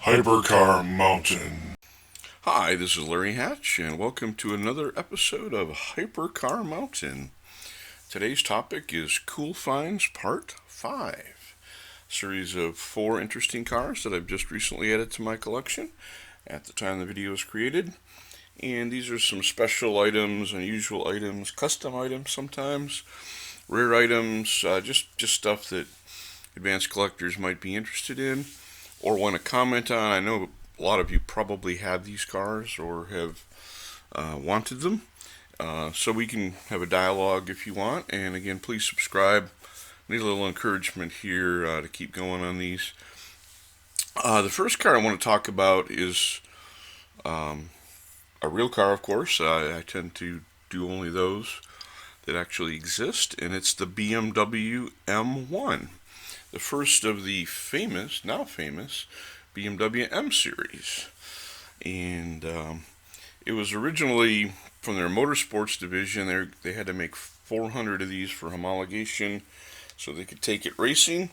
Hypercar Mountain. Hi, this is Larry Hatch, and welcome to another episode of Hypercar Mountain. Today's topic is Cool Finds Part 5, a series of 4 interesting cars that I've just recently added to my collection at the time the video was created. And these are some special items, unusual items, custom items sometimes, rare items, just stuff that advanced collectors might be interested in or want to comment on. I know a lot of you probably have these cars or have wanted them, so we can have a dialogue if you want. And again, please subscribe. Need a little encouragement here to keep going on these. The first car I want to talk about is a real car, of course. I tend to do only those that actually exist, and it's the BMW M1, the first of the now famous BMW M series. And it was originally from their motorsports division. They had to make 400 of these for homologation so they could take it racing.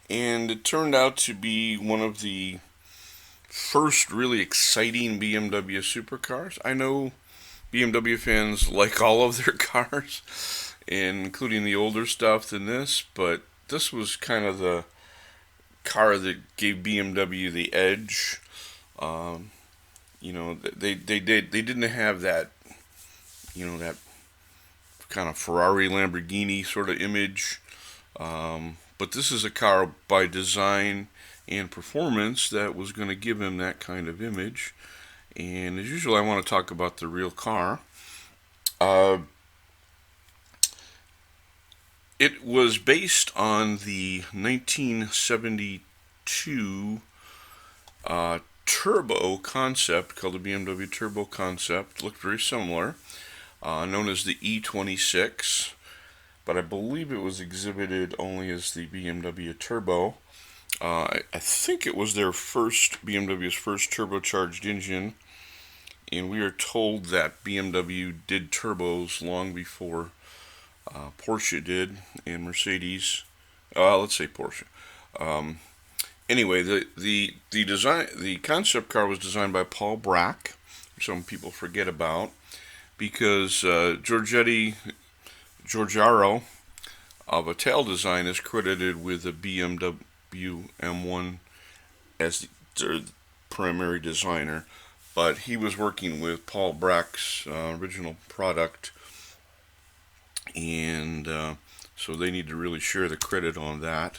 And it turned out to be one of the first really exciting BMW supercars. I know BMW fans like all of their cars, including the older stuff than this, but this was kind of the car that gave BMW the edge. They didn't have that, that kind of Ferrari Lamborghini sort of image, but this is a car by design and performance that was going to give him that kind of image. And as usual, I want to talk about the real car. It was based on the 1972 turbo concept called the BMW Turbo concept. Looked very similar, known as the E26, but I believe it was exhibited only as the BMW Turbo. I think it was BMW's first turbocharged engine, and we are told that BMW did turbos long before Porsche did, and Mercedes. Let's say Porsche. Anyway, the concept car was designed by Paul Bracq, which some people forget about, because Giorgiaro of Ital Design is credited with the BMW M1 as the primary designer, but he was working with Paul Braqq's original product, and so they need to really share the credit on that.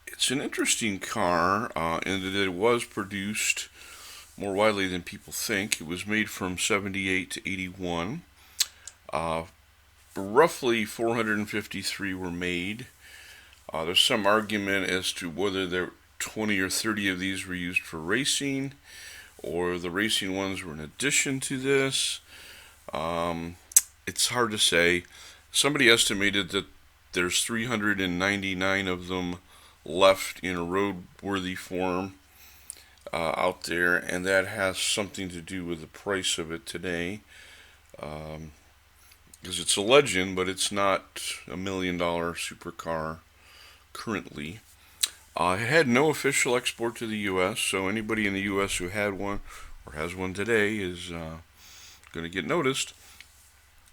It's an interesting car in that it was produced more widely than people think. It was made from 78 to 81. Roughly 453 were made. There's some argument as to whether there 20 or 30 of these were used for racing, or the racing ones were in addition to this. It's hard to say. Somebody estimated that there's 399 of them left in a roadworthy form out there, and that has something to do with the price of it today. Because it's a legend, but it's not $1 million supercar currently. It had no official export to the U.S., so anybody in the U.S. who had one or has one today is going to get noticed.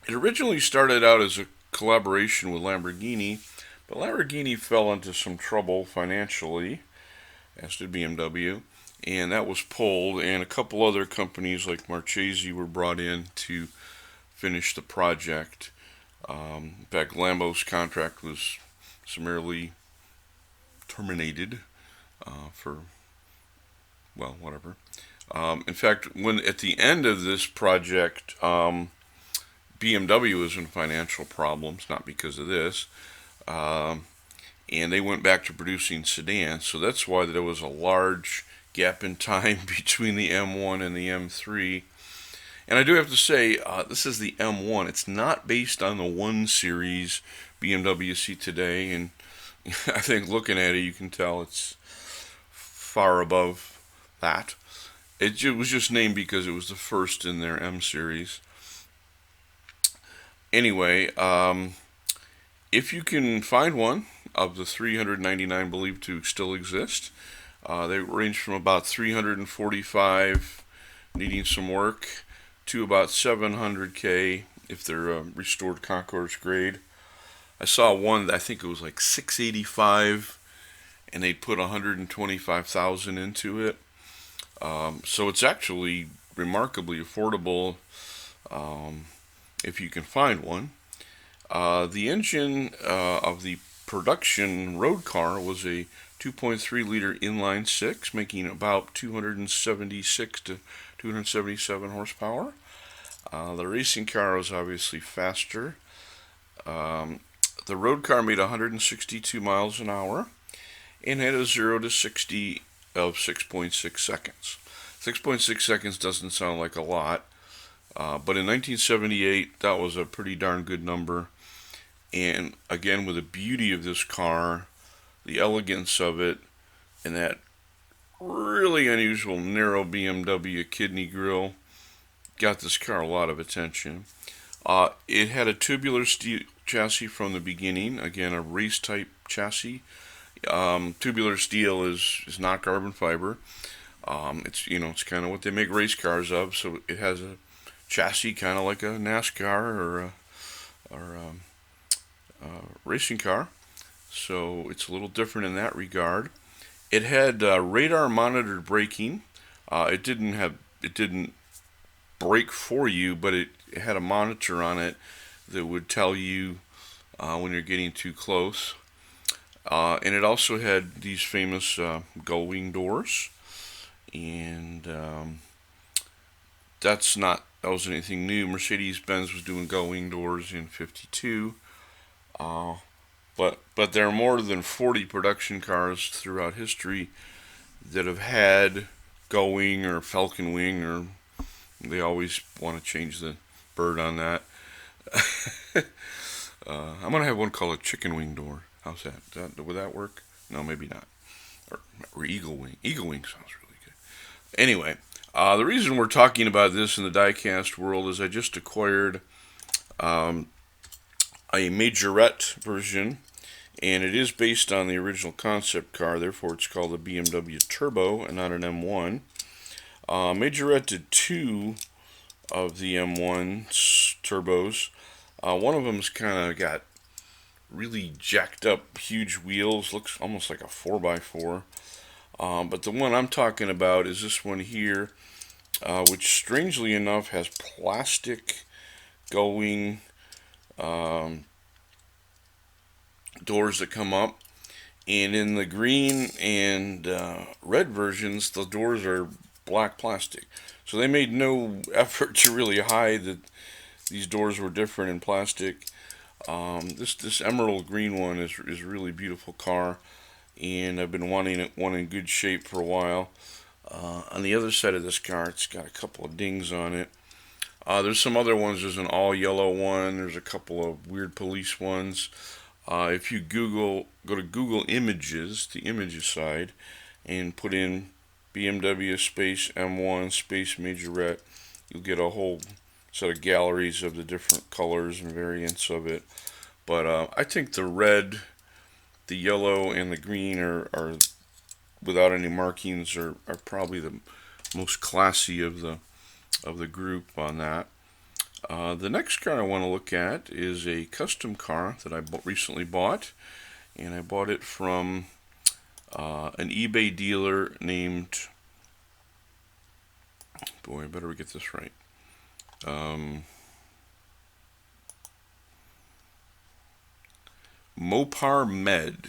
It originally started out as a collaboration with Lamborghini, but Lamborghini fell into some trouble financially, as did BMW, and that was pulled, and a couple other companies like Marchese were brought in to finish the project. In fact, Lambo's contract was summarily terminated for, well, whatever. In fact, when at the end of this project, BMW was in financial problems, not because of this, and they went back to producing sedans. So that's why there was a large gap in time between the M1 and the M3. And I do have to say, this is the M1. It's not based on the 1 Series BMW you see today, and I think looking at it, you can tell it's far above that. It was just named because it was the first in their M series. Anyway, if you can find one, of the 399 believed to still exist. They range from about 345 needing some work to about 700K if they're restored concourse grade. I saw one that I think it was like 685, and they put 125,000 into it. So it's actually remarkably affordable if you can find one. The engine of the production road car was a 2.3 liter inline six, making about 276 to 277 horsepower. The racing car was obviously faster. The road car made 162 miles an hour and had a 0 to 60 of 6.6 seconds. 6.6 seconds doesn't sound like a lot, but in 1978, that was a pretty darn good number. And again, with the beauty of this car, the elegance of it, and that really unusual narrow BMW kidney grille, got this car a lot of attention. It had a tubular steel chassis from the beginning, again a race type chassis. Tubular steel is not carbon fiber. It's kind of what they make race cars of, so it has a chassis kind of like a NASCAR or a racing car, so it's a little different in that regard. It had radar monitored braking. It didn't brake for you, but it had a monitor on it that would tell you when you're getting too close. And it also had these famous gull-wing doors, and that was anything new. Mercedes-Benz was doing gull-wing doors in '52. But there are more than 40 production cars throughout history that have had gull-wing or falcon wing, or they always want to change the bird on that. I'm gonna have one called a chicken wing door. How's that? Would that work? No, maybe not. Or eagle wing. Eagle wing sounds really good. Anyway, the reason we're talking about this in the diecast world is I just acquired a Majorette version, and it is based on the original concept car, therefore it's called the BMW Turbo and not an M1. Majorette did two of the M1's turbos. One of them's kind of got really jacked up huge wheels, looks almost like a 4x4. But the one I'm talking about is this one here, which strangely enough has plastic gull-wing doors that come up, and in the green and red versions the doors are black plastic, so they made no effort to really hide that these doors were different in plastic. This emerald green one is a really beautiful car, and I've been wanting one in good shape for a while. On the other side of this car, it's got a couple of dings on it. There's some other ones. There's an all yellow one. There's a couple of weird police ones. If you go to Google Images, the images side, and put in BMW space M1 space Majorette, you'll get a whole set of galleries of the different colors and variants of it. But I think the red, the yellow, and the green are without any markings, are probably the most classy of the group on that. The next car I want to look at is a custom car that I recently bought, and I bought it from an eBay dealer named, boy, I better get this right, Mopar Med,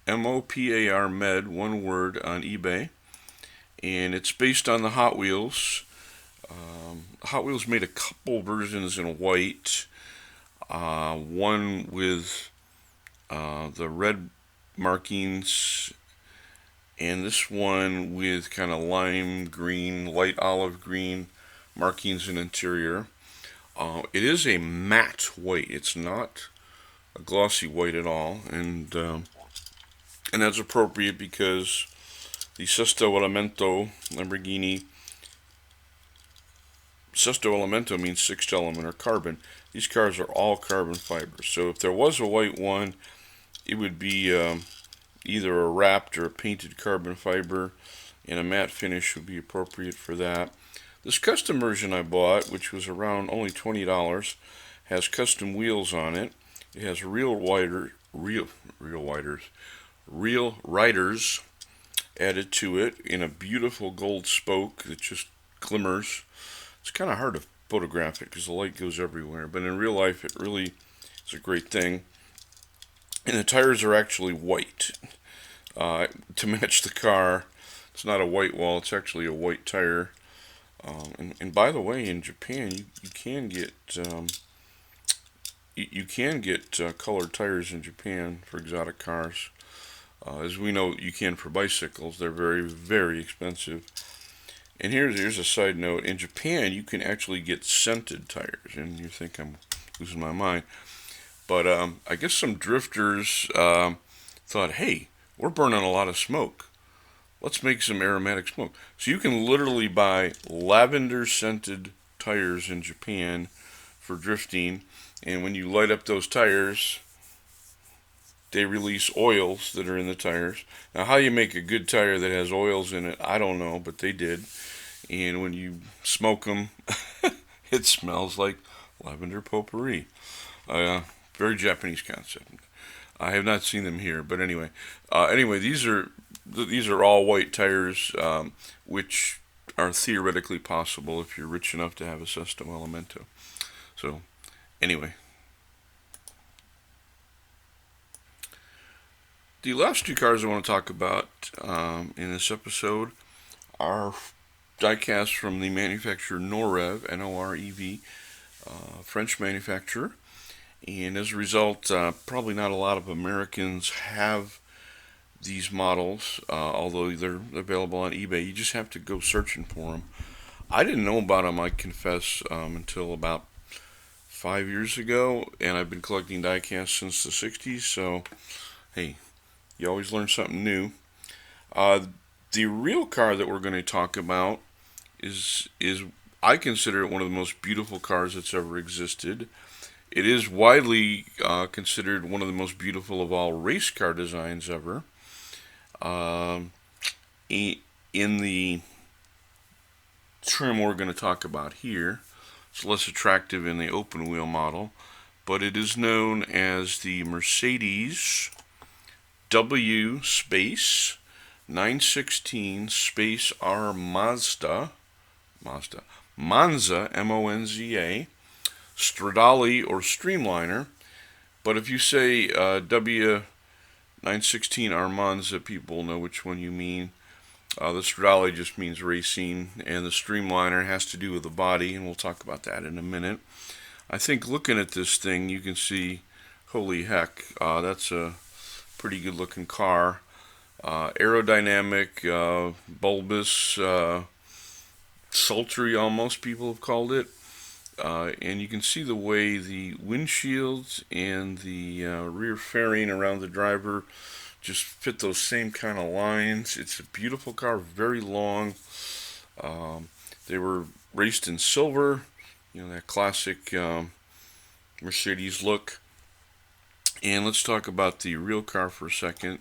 Mopar Med, one word, on eBay, and it's based on the Hot Wheels. Hot Wheels made a couple versions in white, one with the red markings, and this one with kind of lime green, light olive green markings in interior. It is a matte white. It's not a glossy white at all, and that's appropriate because the Sesto Elemento Lamborghini Sesto Elemento means sixth element or carbon. These cars are all carbon fiber. So if there was a white one, it would be either a wrapped or a painted carbon fiber, and a matte finish would be appropriate for that. This custom version I bought, which was around only $20, has custom wheels on it. It has real riders added to it in a beautiful gold spoke that just glimmers. It's kind of hard to photograph it because the light goes everywhere, but in real life it really is a great thing. And the tires are actually white to match the car. It's not a white wall, it's actually a white tire. And by the way, in Japan, you can get colored tires in Japan for exotic cars. As we know, you can for bicycles. They're very, very expensive. And here's a side note. In Japan, you can actually get scented tires. And you think I'm losing my mind. But I guess some drifters thought, hey, we're burning a lot of smoke. Let's make some aromatic smoke. So you can literally buy lavender scented tires in Japan for drifting. And when you light up those tires, they release oils that are in the tires. Now, how you make a good tire that has oils in it, I don't know, but they did. And when you smoke them, it smells like lavender potpourri. Very Japanese concept. I have not seen them here, but anyway. These are all white tires, which are theoretically possible if you're rich enough to have a Sesto Elemento. So, anyway. The last two cars I want to talk about in this episode are diecast from the manufacturer Norev, N-O-R-E-V, French manufacturer. And as a result, probably not a lot of Americans have these models, although they're available on eBay. You just have to go searching for them. I didn't know about them, I confess, until about 5 years ago, and I've been collecting diecast since the 60s, so hey, you always learn something new. The real car that we're going to talk about is I consider it one of the most beautiful cars that's ever existed. It is widely considered one of the most beautiful of all race car designs ever. In the trim we're going to talk about here, it's less attractive in the open wheel model, but it is known as the Mercedes W space 916 space R Monza, M-O-N-Z-A, Stradale or Streamliner. But if you say W916 R Monza, people know which one you mean. The Stradale just means racing, and the Streamliner has to do with the body, and we'll talk about that in a minute. I think looking at this thing, you can see, holy heck, that's a pretty good looking car. Aerodynamic, bulbous, sultry almost, people have called it. And you can see the way the windshields and the rear fairing around the driver just fit those same kind of lines. It's a beautiful car, very long. They were raced in silver, that classic Mercedes look. And let's talk about the real car for a second.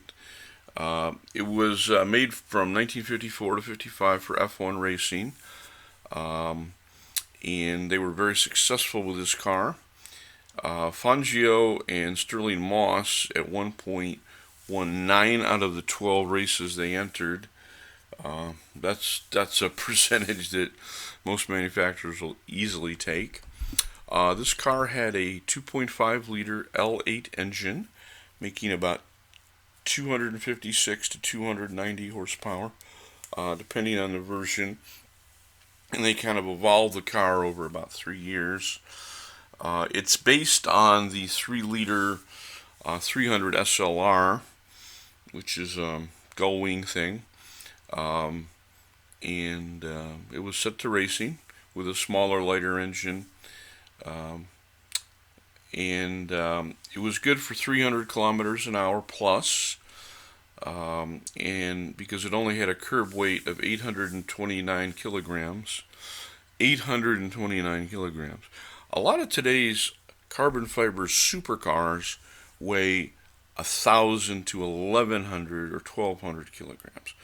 It was made from 1954 to 55 for F1 racing. And they were very successful with this car. Fangio and Sterling Moss at one point won 9 out of the 12 races they entered. That's a percentage that most manufacturers will easily take. This car had a 2.5 liter L8 engine, making about 256 to 290 horsepower, depending on the version. And they kind of evolved the car over about 3 years. It's based on the 3 liter 300 SLR, which is a gull wing thing. And it was set to racing with a smaller, lighter engine. It was good for 300 kilometers an hour plus. And because it only had a curb weight of 829 kilograms. 829 kilograms. A lot of today's carbon fiber supercars weigh 1,000 to 1,100 or 1,200 kilograms.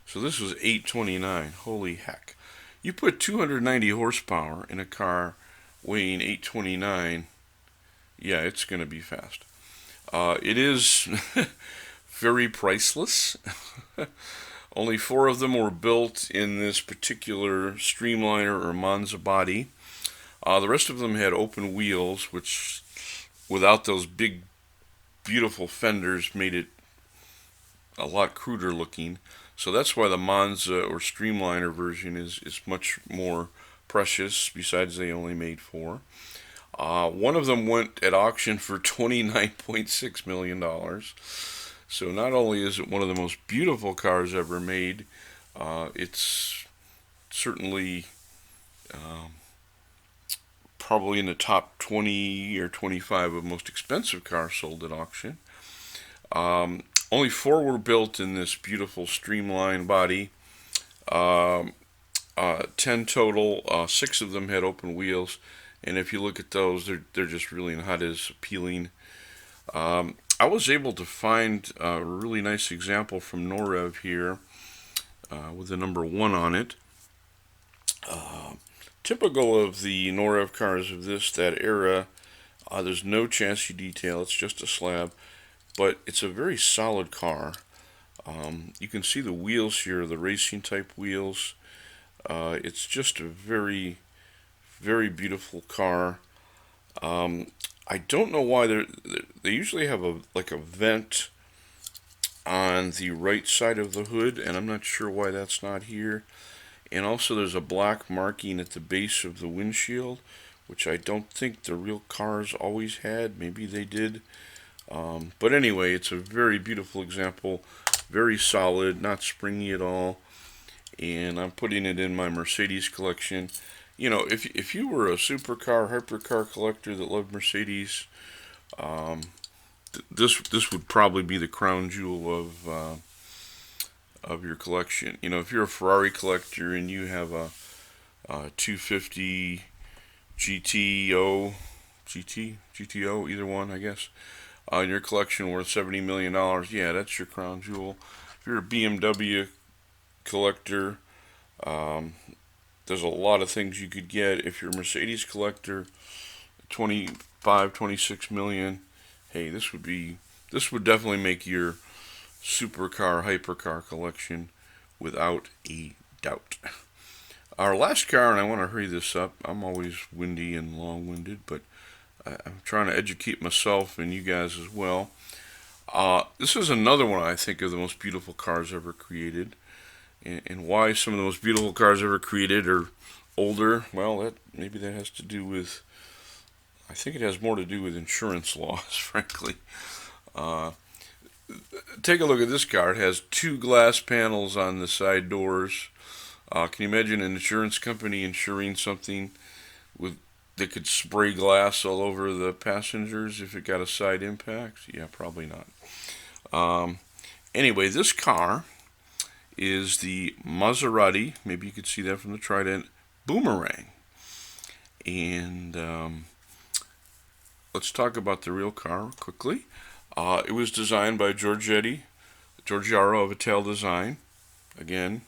So this was 829. Holy heck. You put 290 horsepower in a car weighing 829, yeah, it's going to be fast. It is very priceless. Only 4 of them were built in this particular Streamliner or Monza body. The rest of them had open wheels, which, without those big, beautiful fenders, made it a lot cruder looking. So that's why the Monza or Streamliner version is much more precious, besides they only made 4. One of them went at auction for $29.6 million. So not only is it one of the most beautiful cars ever made, it's certainly probably in the top 20 or 25 of most expensive cars sold at auction. Only 4 were built in this beautiful streamlined body. 10 total. 6 of them had open wheels, and if you look at those, they're just really not as appealing. I was able to find a really nice example from Norev here with the number 1 on it. Typical of the Norev cars of that era, there's no chassis detail, it's just a slab, but it's a very solid car. You can see the wheels here, the racing type wheels. It's just a very, very beautiful car. I don't know why they usually have a vent on the right side of the hood, and I'm not sure why that's not here. And also there's a black marking at the base of the windshield, which I don't think the real cars always had. Maybe they did. But anyway, it's a very beautiful example. Very solid, not springy at all. And I'm putting it in my Mercedes collection. You know, if you were a supercar, hypercar collector that loved Mercedes, this would probably be the crown jewel of your collection. You know, if you're a Ferrari collector and you have a 250 GTO, either one, I guess, in your collection worth $70 million, yeah, that's your crown jewel. If you're a BMW collector, there's a lot of things you could get. If you're a Mercedes collector, 25, 26 million, hey, this would definitely make your supercar, hypercar collection without a doubt. Our last car, and I want to hurry this up. I'm always windy and long-winded, but I'm trying to educate myself and you guys as well. This is another one, I think, of the most beautiful cars ever created. And why some of the most beautiful cars ever created are older, well, maybe that has to do with, I think it has more to do with insurance laws, frankly. Take a look at this car. It has 2 glass panels on the side doors. Can you imagine an insurance company insuring something that could spray glass all over the passengers if it got a side impact? Yeah, probably not. Anyway, this car is the Maserati, maybe you could see that from the Trident, Boomerang. And let's talk about the real car quickly. It was designed by Giorgiaro of Ital Design. Again,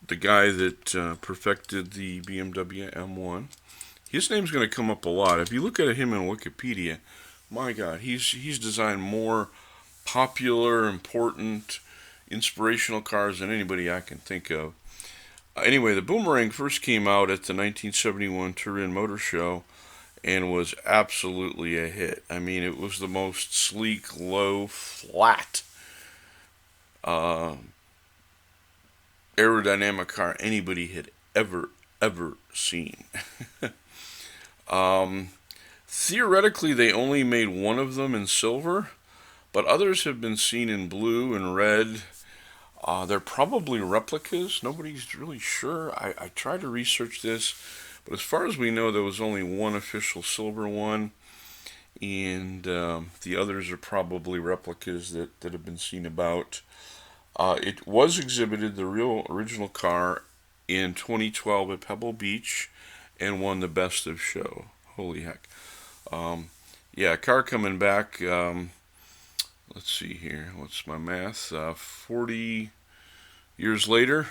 the guy that perfected the BMW M1. His name's going to come up a lot. If you look at him in Wikipedia, my God, he's designed more popular, important, inspirational cars than anybody I can think of. Anyway, the Boomerang first came out at the 1971 Turin Motor Show and was absolutely a hit. I mean, it was the most sleek, low, flat aerodynamic car anybody had ever seen. Theoretically, they only made one of them in silver, but others have been seen in blue and red. They're probably replicas. Nobody's really sure. I tried to research this, but as far as we know, there was only one official silver one, and the others are probably replicas that have been seen about. It was exhibited, the real original car, in 2012 at Pebble Beach and won the Best of Show. Holy heck. Yeah, car coming back. let's see here, what's my math? 40 years later,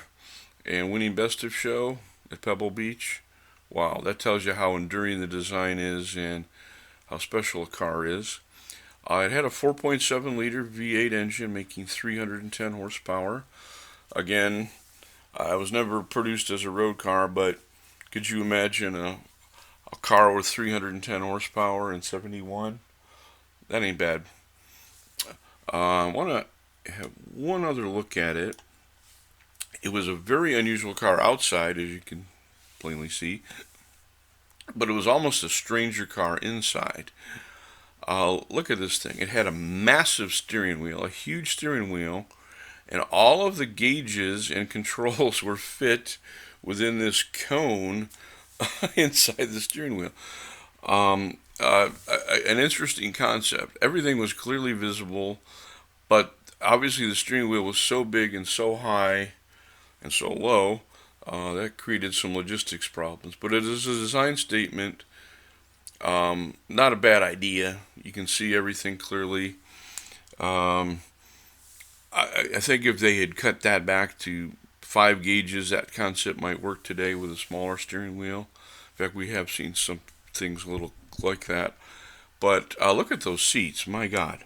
and winning Best of Show at Pebble Beach. Wow, that tells you how enduring the design is and how special a car is. It had a 4.7 liter V8 engine making 310 horsepower. Again, it was never produced as a road car, but could you imagine a car with 310 horsepower in 71? That ain't bad. I want to have one other look at it. It was a very unusual car outside, as you can plainly see, but it was almost a stranger car inside. Look at this thing. It had a massive steering wheel, a huge steering wheel, and all of the gauges and controls were fit within this cone inside the steering wheel. An interesting concept. Everything was clearly visible, but obviously the steering wheel was so big and so high and so low, that created some logistics problems. But it is a design statement. Not a bad idea. You can see everything clearly. I think if they had cut that back to 5 gauges, that concept might work today with a smaller steering wheel. In fact, we have seen some things a little like that. But look at those seats. My God,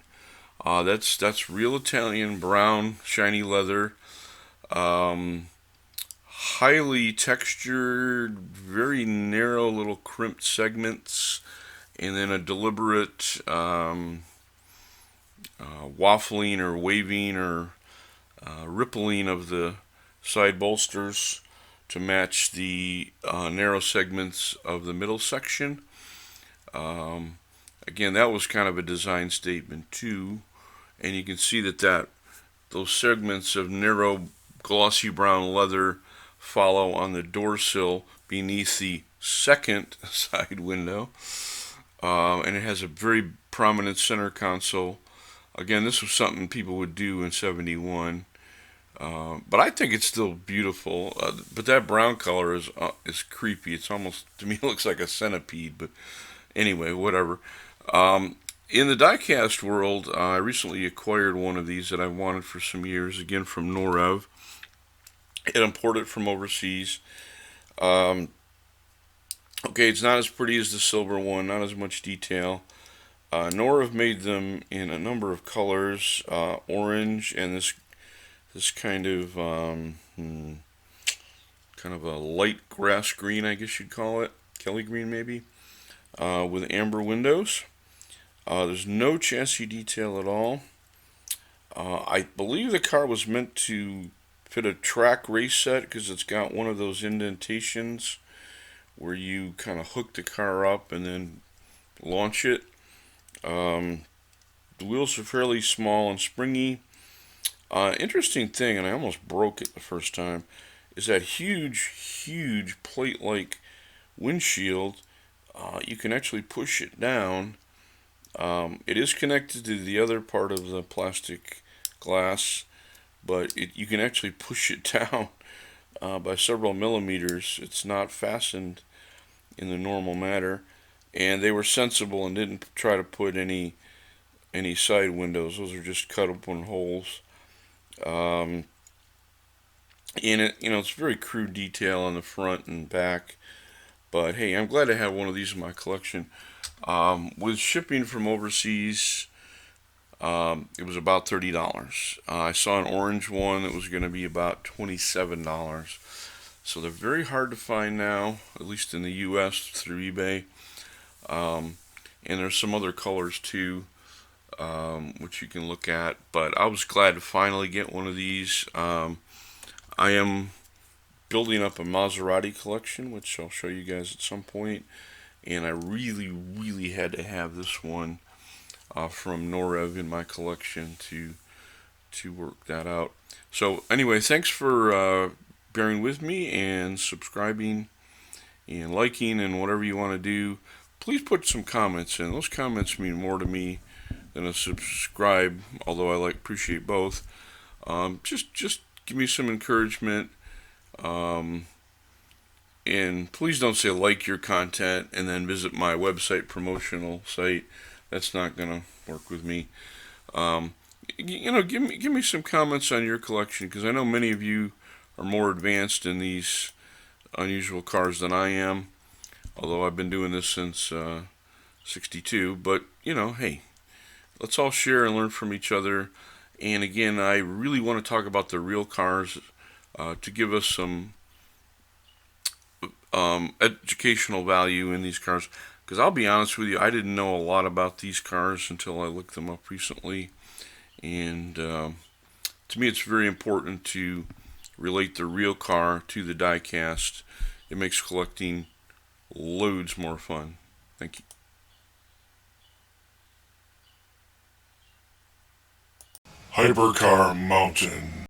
that's real Italian brown shiny leather. Highly textured, very narrow little crimped segments, and then a deliberate waffling or waving or rippling of the side bolsters to match the narrow segments of the middle section. Again, that was kind of a design statement too, and you can see that those segments of narrow glossy brown leather follow on the door sill beneath the second side window, and it has a very prominent center console. Again, this was something people would do in 71, but I think it's still beautiful. But that brown color is creepy. It's almost, to me, it looks like a centipede. But anyway, whatever. In the diecast world, I recently acquired one of these that I wanted for some years. Again, from Norev. It imported from overseas. Okay, it's not as pretty as the silver one, not as much detail. Norev made them in a number of colors, orange and this kind of a light grass green, I guess you'd call it, Kelly green maybe, with amber windows. There's no chassis detail at all. I believe the car was meant to fit a track race set because it's got one of those indentations where you kind of hook the car up and then launch it. The wheels are fairly small and springy. Interesting thing, and I almost broke it the first time, is that huge plate-like windshield. You can actually push it down. It is connected to the other part of the plastic glass, but you can actually push it down by several millimeters. It's not fastened in the normal manner, and they were sensible and didn't try to put any side windows. Those are just cut open holes. In it, it's very crude detail on the front and back, but hey, I'm glad to have one of these in my collection. With shipping from overseas, it was about $30. I saw an orange one that was going to be about $27. So they're very hard to find now, at least in the U.S. through eBay. And there's some other colors too, which you can look at. But I was glad to finally get one of these. I am building up a Maserati collection, which I'll show you guys at some point. And I really had to have this one from Norev in my collection to work that out. So anyway, thanks for bearing with me and subscribing and liking and whatever you want to do. Please put some comments in. Those comments mean more to me than a subscribe, although I appreciate both. Just give me some encouragement. And please don't say like your content and then visit my website promotional site. That's not going to work with me. give me some comments on your collection, because I know many of you are more advanced in these unusual cars than I am. Although I've been doing this since '62, but hey, let's all share and learn from each other. And again, I really want to talk about the real cars to give us some educational value in these cars. Because I'll be honest with you, I didn't know a lot about these cars until I looked them up recently. And to me, it's very important to relate the real car to the diecast. It makes collecting loads more fun. Thank you. Hypercar Mountain.